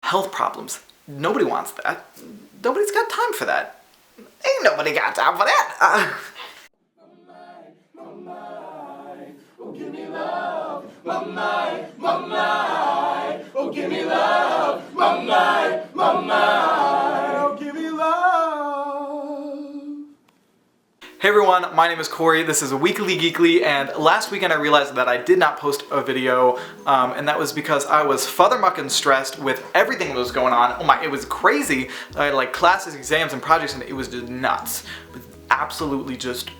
health problems. Nobody wants that. Nobody's got time for that. Ain't nobody got time for that. Oh, give me love, my, oh, give me love, my, oh, give me love. Hey everyone, my name is Corey, this is Weekly Geekly, and last weekend I realized that I did not post a video, and that was because I was futhermucking stressed with everything that was going on. Oh my, it was crazy. I had like classes, exams, and projects, and it was just nuts. It was absolutely just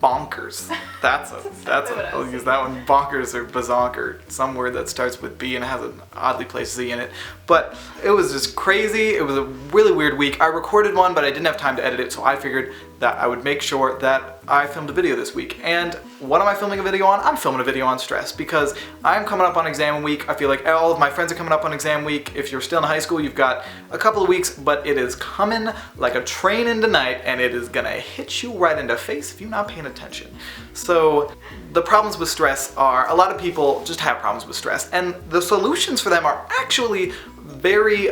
bonkers. I'll use that one. Bonkers or bazonker, some word that starts with B and has an oddly placed Z in it. But it was just crazy. It was a really weird week. I recorded one, but I didn't have time to edit it, so I figured that I would make sure that I filmed a video this week. And what am I filming a video on? I'm filming a video on stress because I'm coming up on exam week. I feel like all of my friends are coming up on exam week. If you're still in high school, you've got a couple of weeks, but it is coming like a train into night, and it is gonna hit you right in the face if you're not paying attention. So the problems with stress are, a lot of people just have problems with stress, and the solutions for them are actually very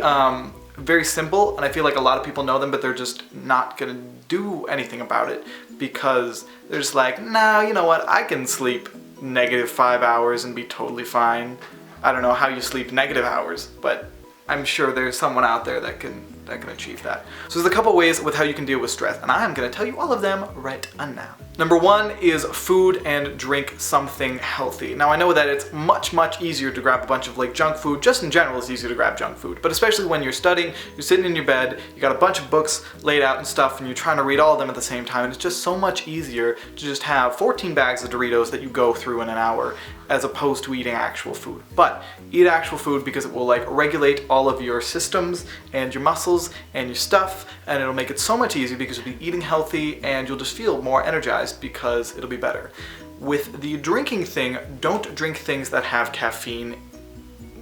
simple, and I feel like a lot of people know them, but they're just not gonna do anything about it because they're just like, nah, you know what, I can sleep -5 hours and be totally fine. I don't know how you sleep negative hours, but I'm sure there's someone out there that can achieve that. So there's a couple ways with how you can deal with stress, and I'm gonna tell you all of them right now. Number one is food and drink something healthy. Now I know that it's much easier to grab a bunch of like junk food. Just in general, it's easier to grab junk food, but especially when you're studying, you're sitting in your bed, you got a bunch of books laid out and stuff, and you're trying to read all of them at the same time, and it's just so much easier to just have 14 bags of Doritos that you go through in an hour, as opposed to eating actual food. But eat actual food because it will like regulate all of your systems and your muscles and your stuff, and it'll make it so much easier because you'll be eating healthy and you'll just feel more energized because it'll be better. With the drinking thing, don't drink things that have caffeine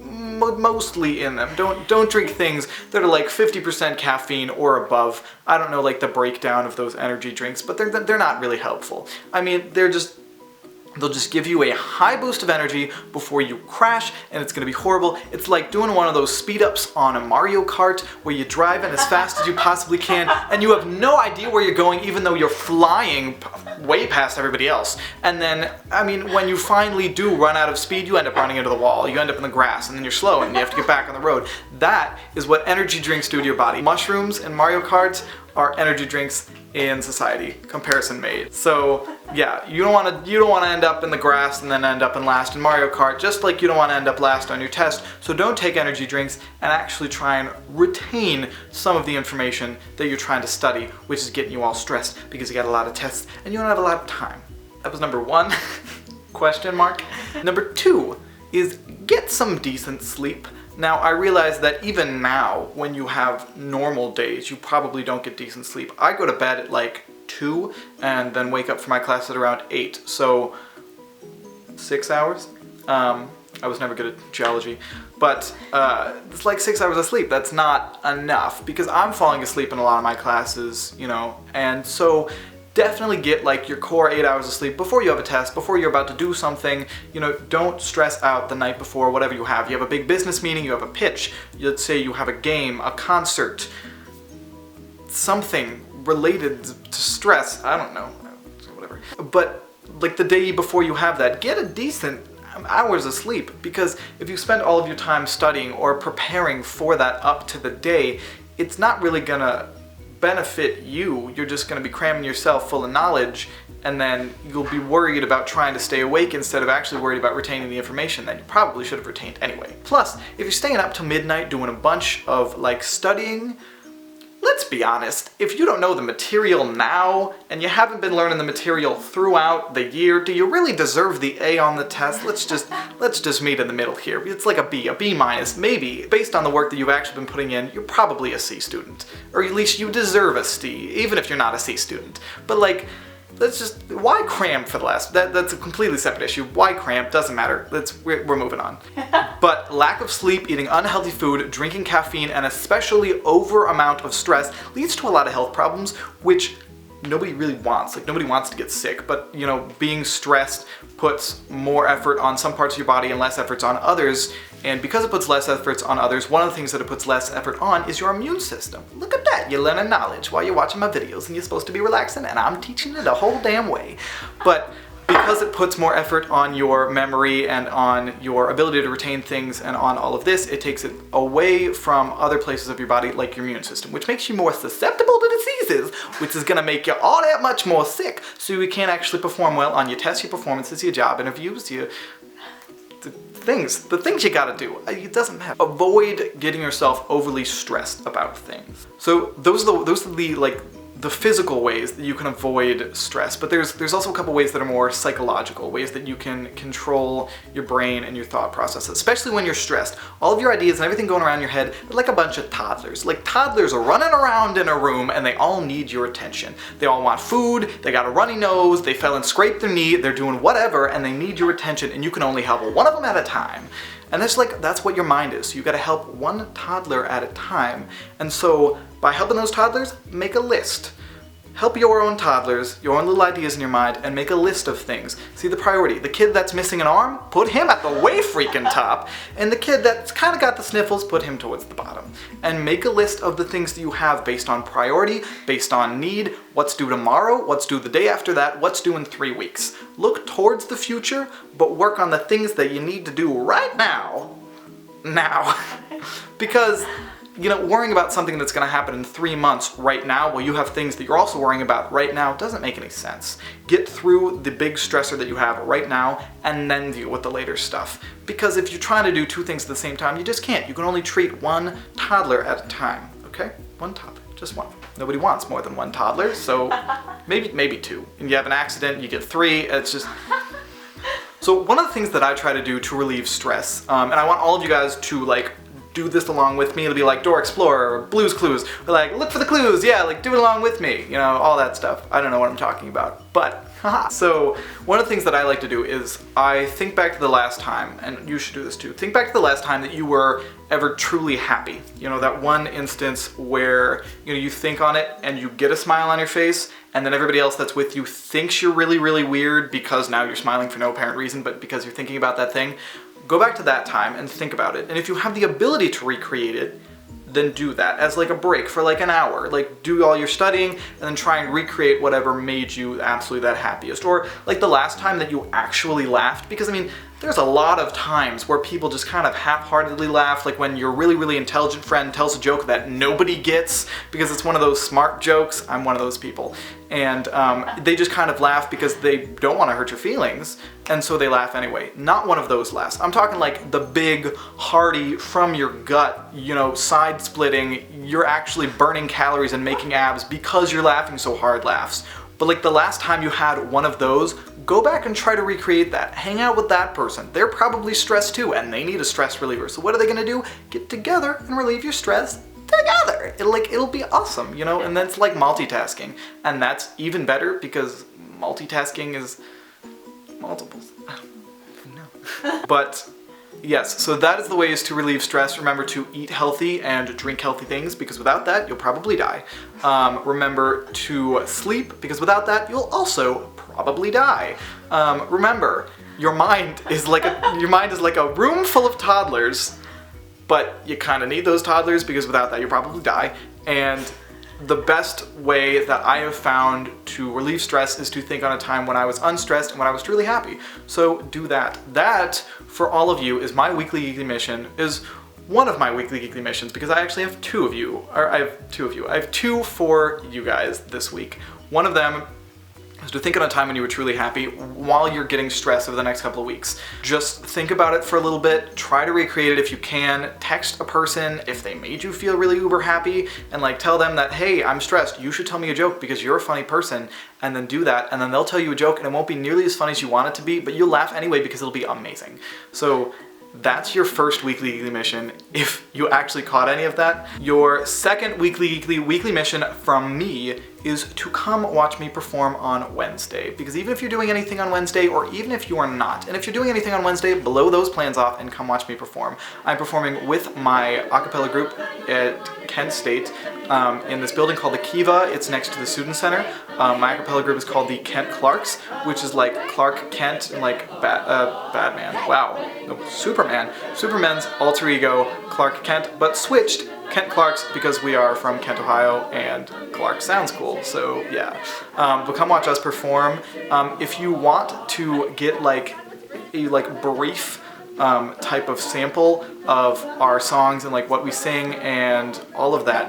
mostly in them. Don't drink things that are like 50% caffeine or above. I don't know like the breakdown of those energy drinks, but they're not really helpful. I mean, they'll just give you a high boost of energy before you crash, and it's gonna be horrible. It's like doing one of those speed ups on a Mario Kart where you drive in as fast as you possibly can and you have no idea where you're going even though you're flying way past everybody else. And then, I mean, when you finally do run out of speed, you end up running into the wall, you end up in the grass, and then you're slow and you have to get back on the road. That is what energy drinks do to your body. Mushrooms and Mario Karts are energy drinks in society, comparison made. So yeah, you don't want to end up in the grass and then end up in last in Mario Kart, just like you don't want to end up last on your test. So don't take energy drinks and actually try and retain some of the information that you're trying to study, which is getting you all stressed because you got a lot of tests and you don't have a lot of time. That was number one, question mark. Number two is get some decent sleep. Now, I realize that even now, when you have normal days, you probably don't get decent sleep. I go to bed at like 2 and then wake up for my class at around 8, so 6 hours? I was never good at geology, but it's like 6 hours of sleep. That's not enough because I'm falling asleep in a lot of my classes, you know, and so definitely get like your core 8 hours of sleep before you have a test, before you're about to do something. You know, don't stress out the night before whatever you have. You have a big business meeting, you have a pitch, let's say you have a game, a concert, something related to stress, I don't know, whatever. But like the day before you have that, get a decent hours of sleep, because if you spend all of your time studying or preparing for that up to the day, it's not really gonna benefit you. You're just going to be cramming yourself full of knowledge, and then you'll be worried about trying to stay awake instead of actually worried about retaining the information that you probably should have retained anyway. Plus, if you're staying up till midnight doing a bunch of like studying, let's be honest, if you don't know the material now and you haven't been learning the material throughout the year, do you really deserve the A on the test? Let's just meet in the middle here. It's like a B minus, maybe. Based on the work that you've actually been putting in, you're probably a C student. Or at least you deserve a C, even if you're not a C student. But like, why cram for the last? That's a completely separate issue. Why cram? Doesn't matter. We're moving on. But lack of sleep, eating unhealthy food, drinking caffeine, and especially over amount of stress leads to a lot of health problems, which nobody really wants. Like, nobody wants to get sick, but you know, being stressed puts more effort on some parts of your body and less efforts on others. And because it puts less efforts on others, one of the things that it puts less effort on is your immune system. Look at that, you're learning knowledge while you're watching my videos, and you're supposed to be relaxing, and I'm teaching it a whole damn way. But because it puts more effort on your memory and on your ability to retain things and on all of this, it takes it away from other places of your body like your immune system, which makes you more susceptible to diseases, which is gonna make you all that much more sick, so you can't actually perform well on your tests, your performances, your job interviews, the things you gotta do. It doesn't matter. Avoid getting yourself overly stressed about things. So those are the physical ways that you can avoid stress, but there's also a couple ways that are more psychological, ways that you can control your brain and your thought processes, especially when you're stressed. All of your ideas and everything going around your head, they're like a bunch of toddlers. Like, toddlers are running around in a room and they all need your attention. They all want food, they got a runny nose, they fell and scraped their knee, they're doing whatever, and they need your attention, and you can only help one of them at a time. And that's what your mind is. So you gotta help one toddler at a time. And so by helping those toddlers, make a list. Help your own toddlers, your own little ideas in your mind, and make a list of things. See the priority. The kid that's missing an arm, put him at the way freaking top. And the kid that's kind of got the sniffles, put him towards the bottom. And make a list of the things that you have based on priority, based on need, what's due tomorrow, what's due the day after that, what's due in 3 weeks. Look towards the future, but work on the things that you need to do right now. Because, you know, worrying about something that's going to happen in 3 months right now while you have things that you're also worrying about right now doesn't make any sense. Get through the big stressor that you have right now and then deal with the later stuff. Because if you're trying to do 2 things at the same time, you just can't. You can only treat one toddler at a time, okay? One toddler, just one. Nobody wants more than one toddler, so maybe 2. And you have an accident, you get 3, it's just... So one of the things that I try to do to relieve stress, and I want all of you guys to like do this along with me. It'll be like Door Explorer or Blue's Clues. Or like, look for the clues, yeah, like do it along with me. You know, all that stuff. I don't know what I'm talking about, but haha. So one of the things that I like to do is I think back to the last time, and you should do this too. Think back to the last time that you were ever truly happy. You know, that one instance where, you know, you think on it and you get a smile on your face, and then everybody else that's with you thinks you're really, really weird because now you're smiling for no apparent reason, but because you're thinking about that thing. Go back to that time and think about it. And if you have the ability to recreate it, then do that as like a break for like an hour. Like, do all your studying and then try and recreate whatever made you absolutely that happiest. Or like the last time that you actually laughed, because I mean, there's a lot of times where people just kind of half-heartedly laugh, like when your really, really intelligent friend tells a joke that nobody gets because it's one of those smart jokes. I'm one of those people. And they just kind of laugh because they don't want to hurt your feelings, and so they laugh anyway. Not one of those laughs. I'm talking like the big, hearty, from your gut, you know, side-splitting, you're actually burning calories and making abs because you're laughing so hard laughs. But like the last time you had one of those, go back and try to recreate that. Hang out with that person. They're probably stressed too, and they need a stress reliever. So what are they gonna do? Get together and relieve your stress together. It'll be awesome, you know, and that's like multitasking. And that's even better because multitasking is multiples. I don't know. But yes, so that is the ways to relieve stress. Remember to eat healthy and drink healthy things, because without that, you'll probably die. Remember to sleep, because without that, you'll also probably die. Remember, your mind is like a room full of toddlers, but you kind of need those toddlers because without that, you'll probably die. And the best way that I have found to relieve stress is to think on a time when I was unstressed and when I was truly happy. So do that. That, for all of you, is my weekly geekly mission, is one of my weekly geekly missions, because I actually have 2 of you, or I have 2 of you. I have 2 for you guys this week. One of them is to think on a time when you were truly happy while you're getting stressed over the next couple of weeks. Just think about it for a little bit, try to recreate it if you can, text a person if they made you feel really uber happy, and like tell them that, hey, I'm stressed, you should tell me a joke because you're a funny person, and then do that, and then they'll tell you a joke and it won't be nearly as funny as you want it to be, but you'll laugh anyway because it'll be amazing. So that's your first weekly geekly mission, if you actually caught any of that. Your second weekly mission from me is to come watch me perform on Wednesday. Because even if you're doing anything on Wednesday, or even if you are not, and if you're doing anything on Wednesday, blow those plans off and come watch me perform. I'm performing with my a cappella group at Kent State, in this building called the Kiva. It's next to the Student Center. My a cappella group is called the Kent Clarks, which is like Clark Kent and like Batman. Wow, no, Superman. Superman's alter ego, Clark Kent, but switched Kent Clarks because we are from Kent, Ohio, and Clark sounds cool. So yeah, but come watch us perform. If you want to get like a brief type of sample of our songs and like what we sing and all of that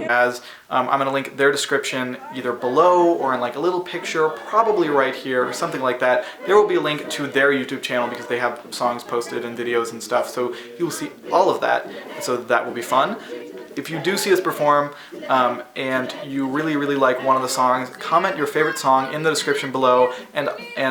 as I'm going to link their description either below or in like a little picture, probably right here or something like that. There will be a link to their YouTube channel because they have songs posted and videos and stuff, so you will see all of that, so that will be fun. If you do see us perform and you really like one of the songs, comment your favorite song in the description below, and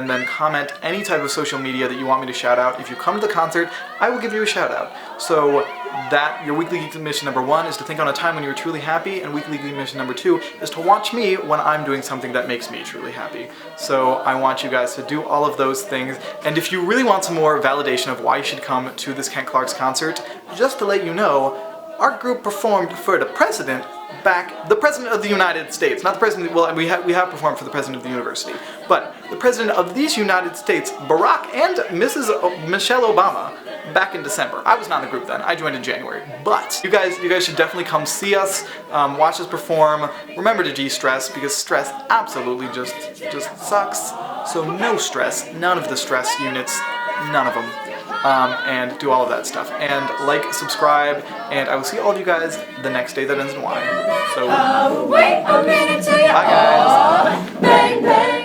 then comment any type of social media that you want me to shout out. If you come to the concert, I will give you a shout out. So that your weekly geekly mission number 1 is to think on a time when you were truly happy, and weekly geekly mission number 2 is to watch me when I'm doing something that makes me truly happy. So I want you guys to do all of those things, and if you really want some more validation of why you should come to this Kent Clark's concert, just to let you know, our group performed for the president the president of the United States, not the president, well, we have performed for the president of the university, but the president of these United States, Barack and Mrs. Michelle Obama, back in December. I was not in the group then, I joined in January, but you guys should definitely come see us, watch us perform. Remember to de-stress, because stress absolutely just sucks, so no stress, none of the stress units, none of them. And do all of that stuff. And like, subscribe, and I will see all of you guys the next day that ends in Y. So, wait a minute till you're bye guys. Bang, bang.